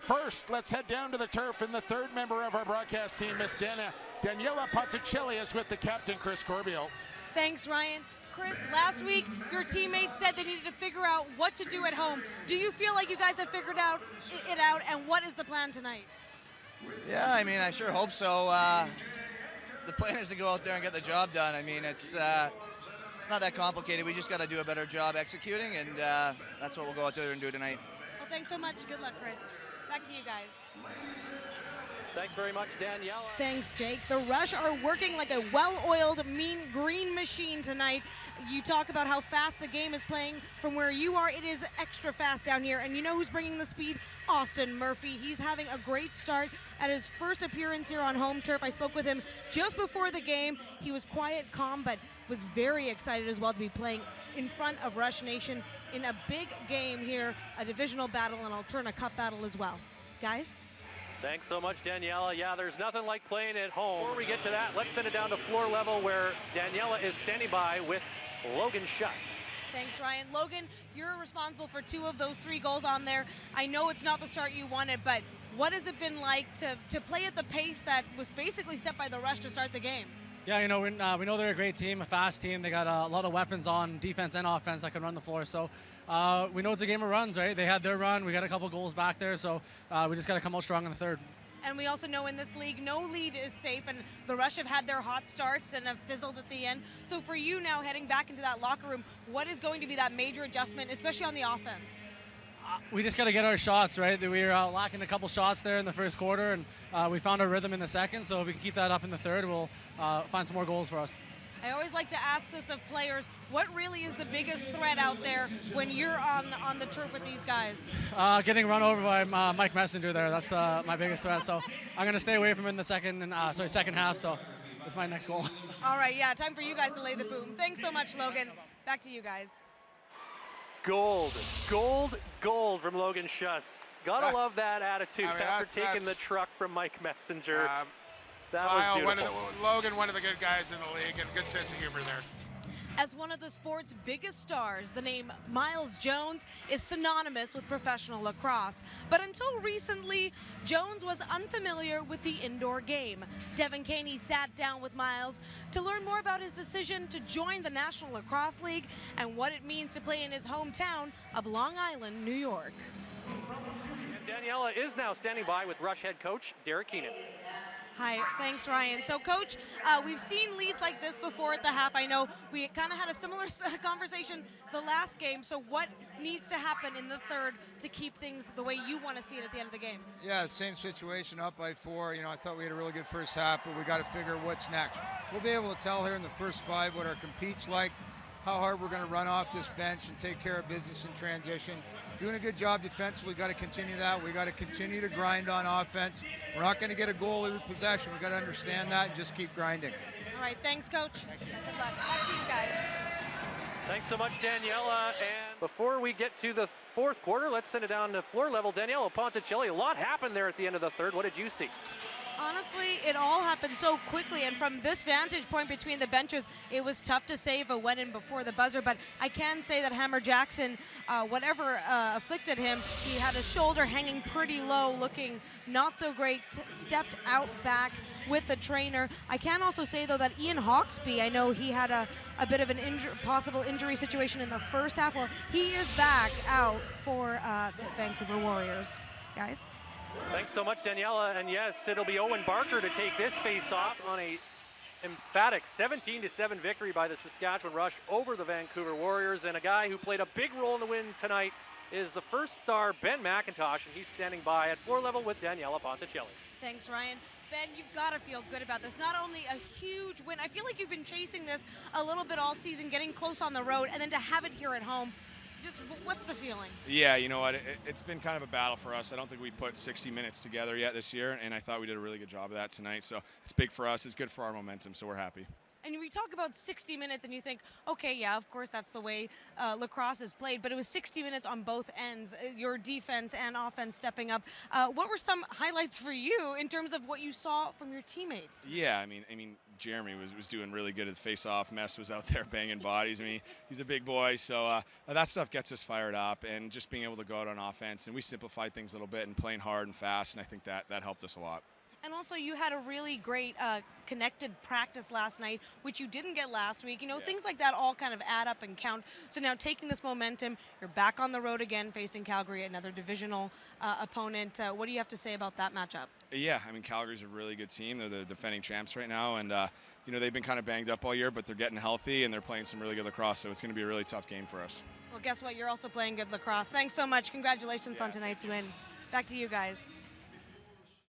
first, let's head down to the turf, and the third member of our broadcast team, Miss Daniela Ponticelli, is with the captain, Chris Corbio. Thanks, Ryan. Chris, last week your teammates said they needed to figure out what to do at home. Do you feel like you guys have figured it out, and what is the plan tonight? Yeah, I mean, I sure hope so. The plan is to go out there and get the job done. I mean, it's not that complicated. We just got to do a better job executing, and that's what we'll go out there and do tonight. Well, thanks so much. Good luck, Chris. Back to you guys. Thanks very much, Daniela. Thanks, Jake. The Rush are working like a well-oiled, mean green machine tonight. You talk about how fast the game is playing from where you are. It is extra fast down here. And you know who's bringing the speed? Austin Murphy. He's having a great start at his first appearance here on home turf. I spoke with him just before the game. He was quiet, calm, but was very excited as well to be playing in front of Rush Nation in a big game here, a divisional battle, and Alberta Cup battle as well. Guys? Thanks so much, Daniela. Yeah, there's nothing like playing at home. Before we get to that, let's send it down to floor level where Daniela is standing by with Logan Schuss. Thanks, Ryan. Logan, you're responsible for 2 of those 3 goals on there. I know it's not the start you wanted, but what has it been like to play at the pace that was basically set by the Rush to start the game? Yeah, you know, we know they're a great team, a fast team. They got a lot of weapons on defense and offense that can run the floor. So we know it's a game of runs, right? They had their run. We got a couple goals back there, so we just got to come out strong in the third. And we also know in this league, no lead is safe, and the Rush have had their hot starts and have fizzled at the end. So for you now, heading back into that locker room, what is going to be that major adjustment, especially on the offense? We just got to get our shots, right? We were lacking a couple shots there in the first quarter, and we found our rhythm in the second. So if we can keep that up in the third, we'll find some more goals for us. I always like to ask this of players, what really is the biggest threat out there when you're on the turf with these guys? Getting run over by Mike Messenger there. That's my biggest threat. So I'm going to stay away from him in the second half. So that's my next goal. All right, yeah, time for you guys to lay the boom. Thanks so much, Logan. Back to you guys. Gold from Logan Schuss. Gotta love that attitude after taking the truck from Mike Messenger. That was beautiful. Logan, one of the good guys in the league, and good sense of humor there. As one of the sport's biggest stars, the name Miles Jones is synonymous with professional lacrosse. But until recently, Jones was unfamiliar with the indoor game. Devin Caney sat down with Miles to learn more about his decision to join the National Lacrosse League and what it means to play in his hometown of Long Island, New York. And Daniela is now standing by with Rush head coach Derek Keenan. Hi, thanks, Ryan. So, Coach, we've seen leads like this before at the half. I know we kind of had a similar conversation the last game. So what needs to happen in the third to keep things the way you want to see it at the end of the game? Yeah, same situation, up by 4. You know, I thought we had a really good first half, but we got to figure what's next. We'll be able to tell here in the first 5 what our compete's like, how hard we're going to run off this bench and take care of business in transition. Doing a good job defensively, got to continue that. We got to continue to grind on offense. We're not going to get a goal every possession. We got to understand that and just keep grinding. All right, thanks, Coach. Best of luck. Back to you guys. Thanks so much, Daniela. And before we get to the fourth quarter, let's send it down to floor level. Daniela Ponticelli, a lot happened there at the end of the third. What did you see? Honestly, it all happened so quickly, and from this vantage point between the benches, it was tough to say if it went in before the buzzer, but I can say that Hammer Jackson, whatever afflicted him, he had his shoulder hanging pretty low, looking not so great, stepped out back with the trainer. I can also say, though, that Ian Hawksby, I know he had a bit of an possible injury situation in the first half. Well, he is back out for the Vancouver Warriors. Guys? Thanks so much, Daniela. And yes, it'll be Owen Barker to take this face-off on a emphatic 17-7 victory by the Saskatchewan Rush over the Vancouver Warriors. And a guy who played a big role in the win tonight is the first star, Ben McIntosh, and he's standing by at floor level with Daniela Ponticelli. Thanks, Ryan. Ben, you've got to feel good about this. Not only a huge win, I feel like you've been chasing this a little bit all season, getting close on the road, and then to have it here at home. Just what's the feeling? Yeah, you know what? It's been kind of a battle for us. I don't think we put 60 minutes together yet this year, and I thought we did a really good job of that tonight. So it's big for us. It's good for our momentum, so we're happy. And we talk about 60 minutes and you think, okay, yeah, of course that's the way lacrosse is played, but it was 60 minutes on both ends, your defense and offense stepping up. What were some highlights for you in terms of what you saw from your teammates? Yeah, I mean, Jeremy was doing really good at the face-off. Mess was out there banging bodies. I mean, he's a big boy, so that stuff gets us fired up, and just being able to go out on offense. And we simplified things a little bit and playing hard and fast, and I think that helped us a lot. And also, you had a really great connected practice last night, which you didn't get last week. You know, things like that all kind of add up and count. So now taking this momentum, you're back on the road again facing Calgary, another divisional opponent. What do you have to say about that matchup? Yeah, I mean, Calgary's a really good team. They're the defending champs right now, and you know, they've been kind of banged up all year, but they're getting healthy, and they're playing some really good lacrosse, so it's going to be a really tough game for us. Well, guess what? You're also playing good lacrosse. Thanks so much. Congratulations on tonight's win. Back to you guys.